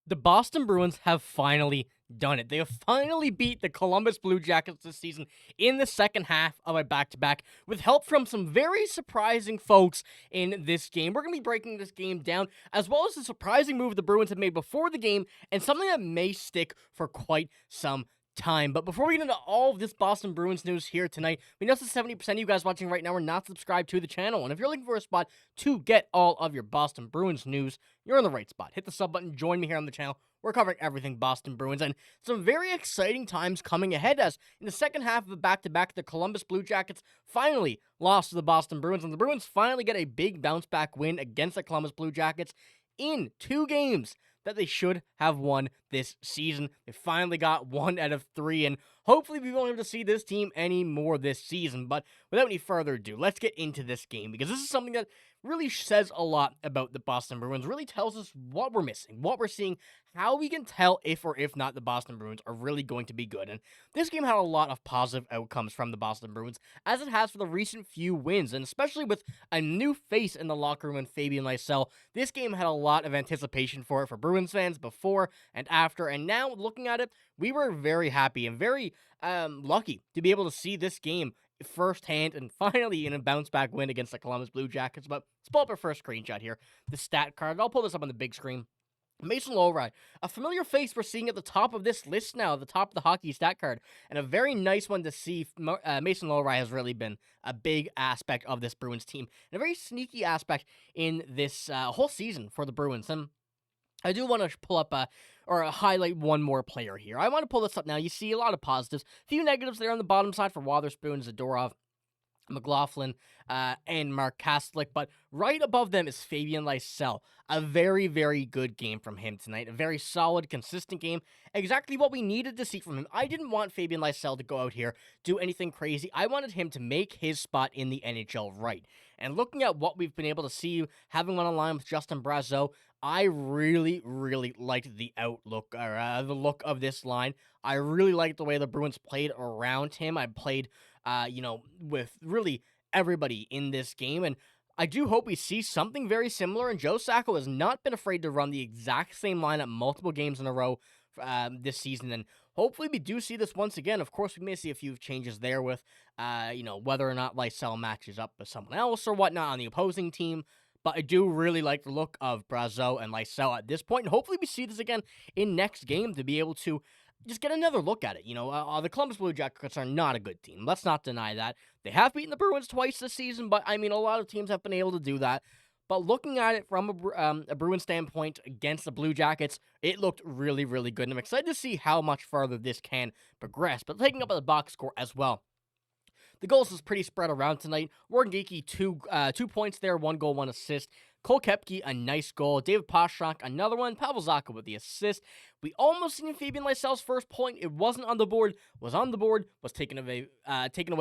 The Boston Bruins have finally done it. They have finally beat the Columbus Blue Jackets this season in the second half of a back-to-back with help from some very surprising folks in this game. We're going to be breaking this game down, as well as the surprising move the Bruins have made before the game and something that may stick for quite some time. But before we get into all of this Boston Bruins news here tonight, we know that 70% of you guys watching right now are not subscribed to the channel. And if you're looking for a spot to get all of your Boston Bruins news, you're in the right spot. Hit the sub button, join me here on the channel. We're covering everything Boston Bruins, and some very exciting times coming ahead as in the second half of the back-to-back, the Columbus Blue Jackets finally lost to the Boston Bruins, and the Bruins finally get a big bounce-back win against the Columbus Blue Jackets in 2 games that they should have won this season. They finally got 1 out of 3, and hopefully we won't have to see this team anymore this season. But without any further ado, let's get into this game, because this is something that really says a lot about the Boston Bruins, really tells us what we're missing, what we're seeing, how we can tell if or if not the Boston Bruins are really going to be good. And this game had a lot of positive outcomes from the Boston Bruins, as it has for the recent few wins, and especially with a new face in the locker room in Fabian Lysell. This game had a lot of anticipation for it for Bruins fans before and after, and now looking at it, we were very happy and very lucky to be able to see this game firsthand and finally in a bounce back win against the Columbus Blue Jackets. But let's pull up our first screenshot here, the stat card. I'll pull this up on the big screen. Mason Lohrei, a familiar face we're seeing at the top of this list now, the top of the hockey stat card, and a very nice one to see. Mason Lohrei has really been a big aspect of this Bruins team, and a very sneaky aspect in this whole season for the Bruins. And I do want to pull up or highlight one more player here. I want to pull this up now. You see a lot of positives, a few negatives there on the bottom side for Wotherspoon, Zadorov, McLaughlin, and Mark Kastlik, but right above them is Fabian Lysell. A very, very good game from him tonight. A very solid, consistent game. Exactly what we needed to see from him. I didn't want Fabian Lysell to go out here, do anything crazy. I wanted him to make his spot in the NHL right. And looking at what we've been able to see, having one on line with Justin Brazeau, I really, really liked the outlook, or the look of this line. I really liked the way the Bruins played around him. I played with really everybody in this game. And I do hope we see something very similar. And Joe Sacco has not been afraid to run the exact same lineup multiple games in a row this season. And hopefully we do see this once again. Of course, we may see a few changes there with, whether or not Lysell matches up with someone else or whatnot on the opposing team. But I do really like the look of Brazeau and Lysell at this point. And hopefully we see this again in next game to be able to just get another look at it. The Columbus Blue Jackets are not a good team. Let's not deny that. They have beaten the Bruins twice this season, but, a lot of teams have been able to do that. But looking at it from a Bruins standpoint against the Blue Jackets, it looked really, really good. And I'm excited to see how much further this can progress. But taking up the box score as well, the goals was pretty spread around tonight. Warren Geekie, 2 points there, 1 goal, 1 assist. Cole Koepke, a nice goal. David Pastrnak, another one. Pavel Zacha with the assist. We almost seen Fabian Lysell's first point. It wasn't on the board. Was on the board. Was taken away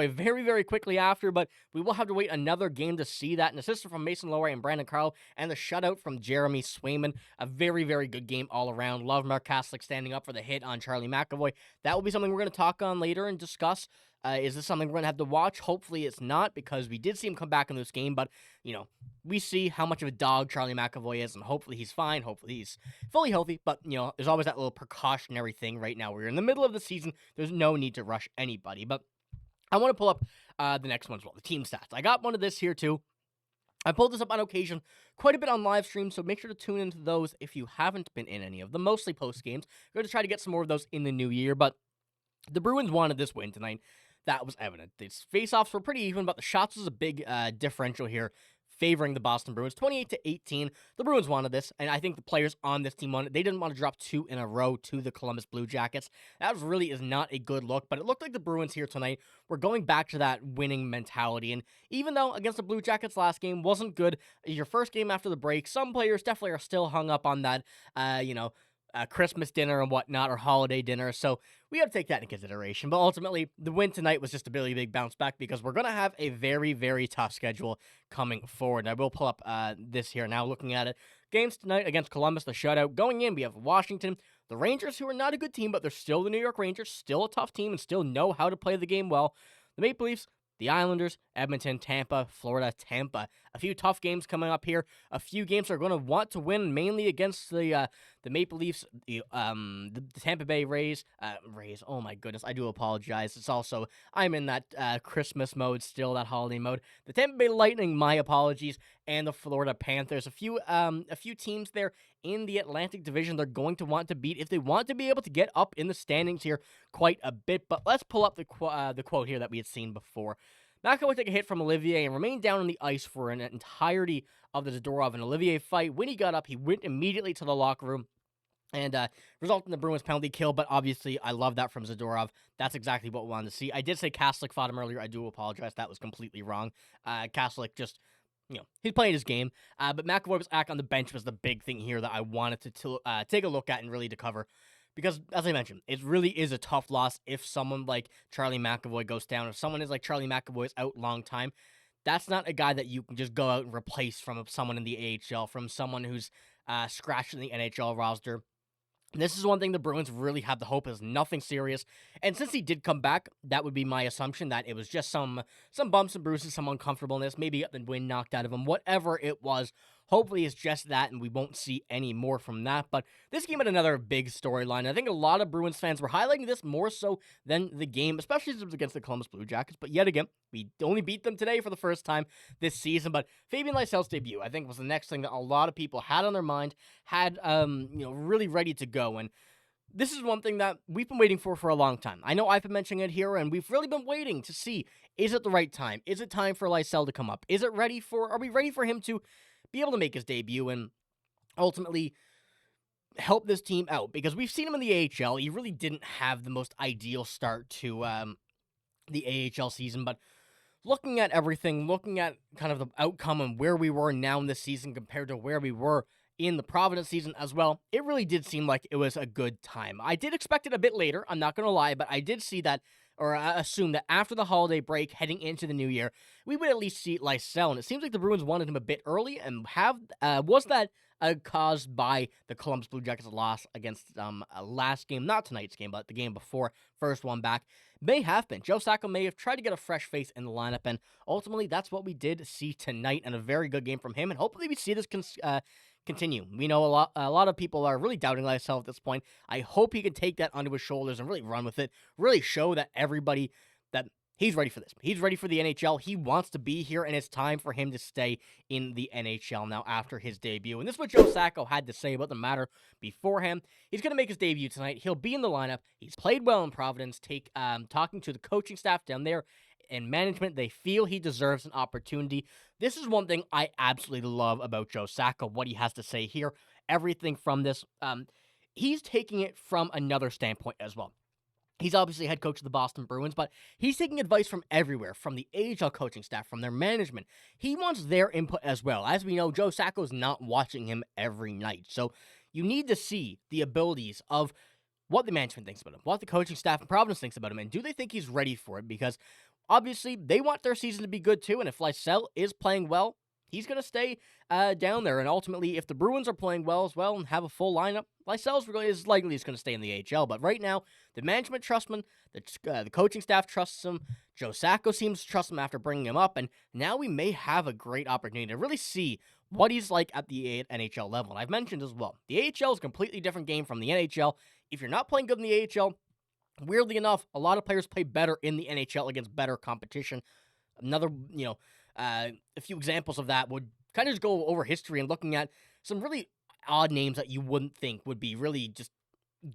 very, very quickly after. But we will have to wait another game to see that. An assist from Mason Lohrei and Brandon Carl, and the shutout from Jeremy Swayman. A very, very good game all around. Love Mark Kastlik standing up for the hit on Charlie McAvoy. That will be something we're going to talk on later and discuss. Is this something we're going to have to watch? Hopefully it's not, because we did see him come back in this game, but, we see how much of a dog Charlie McAvoy is, and hopefully he's fine. Hopefully he's fully healthy, but, there's always that little precautionary thing right now. We're in the middle of the season. There's no need to rush anybody, but I want to pull up the next one as well, the team stats. I got one of this here too. I pulled this up on occasion quite a bit on live stream, so make sure to tune into those if you haven't been in any of them, mostly post games. We're going to try to get some more of those in the new year, but the Bruins wanted this win tonight. That was evident. These face-offs were pretty even, but the shots was a big differential here, favoring the Boston Bruins, 28-18. The Bruins wanted this, and I think the players on this team wanted. They didn't want to drop 2 in a row to the Columbus Blue Jackets. That really is not a good look, but it looked like the Bruins here tonight were going back to that winning mentality. And even though against the Blue Jackets last game wasn't good, your first game after the break, some players definitely are still hung up on that, Christmas dinner and whatnot, or holiday dinner, so we got to take that into consideration. But ultimately, the win tonight was just a really big bounce back, because we're going to have a very, very tough schedule coming forward. And I will pull up this here now, looking at it. Games tonight against Columbus, the shutout. Going in, we have Washington, the Rangers, who are not a good team, but they're still the New York Rangers, still a tough team, and still know how to play the game well. The Maple Leafs, the Islanders, Edmonton, Tampa, Florida, Tampa. A few tough games coming up here. A few games are going to want to win, mainly against the Maple Leafs, the Tampa Bay Rays. Rays. Oh my goodness, I do apologize. It's also I'm in that Christmas mode still, that holiday mode. The Tampa Bay Lightning, my apologies, and the Florida Panthers. A few teams there in the Atlantic Division they're going to want to beat if they want to be able to get up in the standings here quite a bit. But let's pull up the quote here that we had seen before. McAvoy took a hit from Olivier and remained down on the ice for an entirety of the Zadorov and Olivier fight. When he got up, he went immediately to the locker room and resulted in the Bruins penalty kill. But obviously, I love that from Zadorov. That's exactly what we wanted to see. I did say Kaslik fought him earlier. I do apologize. That was completely wrong. Kaslik just, he's playing his game. But McAvoy was back on the bench was the big thing here that I wanted to take a look at and really to cover. Because, as I mentioned, it really is a tough loss if someone like Charlie McAvoy goes down. If someone is like Charlie McAvoy is out long time, that's not a guy that you can just go out and replace from someone in the AHL, from someone who's scratched in the NHL roster. This is one thing the Bruins really have the hope is nothing serious. And since he did come back, that would be my assumption that it was just some bumps and bruises, some uncomfortableness, maybe the wind knocked out of him, whatever it was. Hopefully it's just that, and we won't see any more from that. But this game had another big storyline. I think a lot of Bruins fans were highlighting this more so than the game, especially as it was against the Columbus Blue Jackets. But yet again, we only beat them today for the first time this season. But Fabian Lysell's debut, I think, was the next thing that a lot of people had on their mind, had really ready to go. And this is one thing that we've been waiting for a long time. I know I've been mentioning it here, and we've really been waiting to see, is it the right time? Is it time for Lysell to come up? Are we ready for him to be able to make his debut and ultimately help this team out? Because we've seen him in the AHL. He really didn't have the most ideal start to the AHL season, but looking at everything, looking at kind of the outcome and where we were now in this season compared to where we were in the Providence season as well, it really did seem like it was a good time. I did expect it a bit later, I'm not going to lie, but I did see that, or assume that after the holiday break, heading into the new year, we would at least see Lysell. And it seems like the Bruins wanted him a bit early, and was that caused by the Columbus Blue Jackets' loss against last game, not tonight's game, but the game before, first one back? May have been. Joe Sacco may have tried to get a fresh face in the lineup, and ultimately that's what we did see tonight, and a very good game from him, and hopefully we see this continue. We know a lot of people are really doubting Lysell at this point. I hope he can take that onto his shoulders and really run with it, really show that everybody that he's ready for this. He's ready for the NHL. He wants to be here, and it's time for him to stay in the NHL now after his debut. And this is what Joe Sacco had to say about the matter beforehand. He's going to make his debut tonight. He'll be in the lineup. He's played well in Providence. Talking to the coaching staff down there and management, they feel he deserves an opportunity. This is one thing I absolutely love about Joe Sacco, what he has to say here. Everything from this, he's taking it from another standpoint as well. He's obviously head coach of the Boston Bruins, but he's taking advice from everywhere, from the AHL coaching staff, from their management. He wants their input as well. As we know, Joe Sacco is not watching him every night. So you need to see the abilities of what the management thinks about him, what the coaching staff in Providence thinks about him, and do they think he's ready for it? Because obviously they want their season to be good too, and if Lysell is playing well, he's going to stay down there. And ultimately, if the Bruins are playing well as well and have a full lineup, Lysell is likely going to stay in the AHL. But right now, the management trusts him. The coaching staff trusts him. Joe Sacco seems to trust him after bringing him up. And now we may have a great opportunity to really see what he's like at the NHL level. And I've mentioned as well, the AHL is a completely different game from the NHL. If you're not playing good in the AHL, weirdly enough, a lot of players play better in the NHL against better competition. Another, a few examples of that would kind of just go over history and looking at some really odd names that you wouldn't think would be really just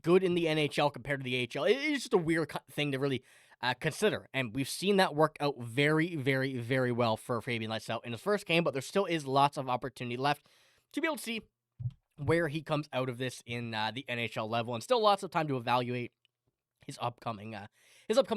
good in the NHL compared to the AHL. It's just a weird thing to really consider. And we've seen that work out very, very, very well for Fabian Lysell in his first game, but there still is lots of opportunity left to be able to see where he comes out of this in the NHL level, and still lots of time to evaluate his upcoming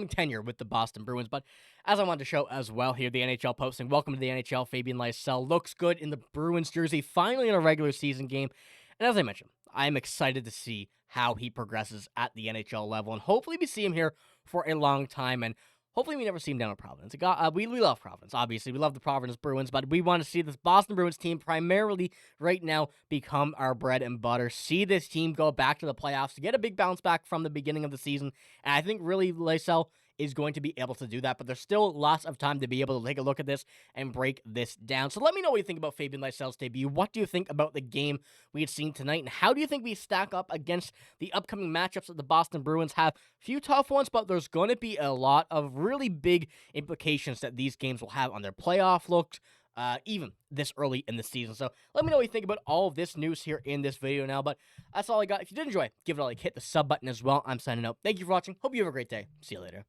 tenure with the Boston Bruins. But as I wanted to show as well here, the NHL posting, welcome to the NHL, Fabian Lysell looks good in the Bruins jersey, finally in a regular season game. And as I mentioned, I'm excited to see how he progresses at the NHL level, and hopefully we see him here for a long time, and hopefully we never see him down in Providence. We love Providence, obviously. We love the Providence Bruins, but we want to see this Boston Bruins team primarily right now become our bread and butter. See this team go back to the playoffs to get a big bounce back from the beginning of the season. And I think really Lysell is going to be able to do that, but there's still lots of time to be able to take a look at this and break this down. So let me know what you think about Fabian Lysell's debut. What do you think about the game we had seen tonight, and how do you think we stack up against the upcoming matchups that the Boston Bruins have? Few tough ones, but there's going to be a lot of really big implications that these games will have on their playoff looks, even this early in the season. So let me know what you think about all of this news here in this video now, but that's all I got. If you did enjoy, give it a like, hit the sub button as well. I'm signing out. Thank you for watching. Hope you have a great day. See you later.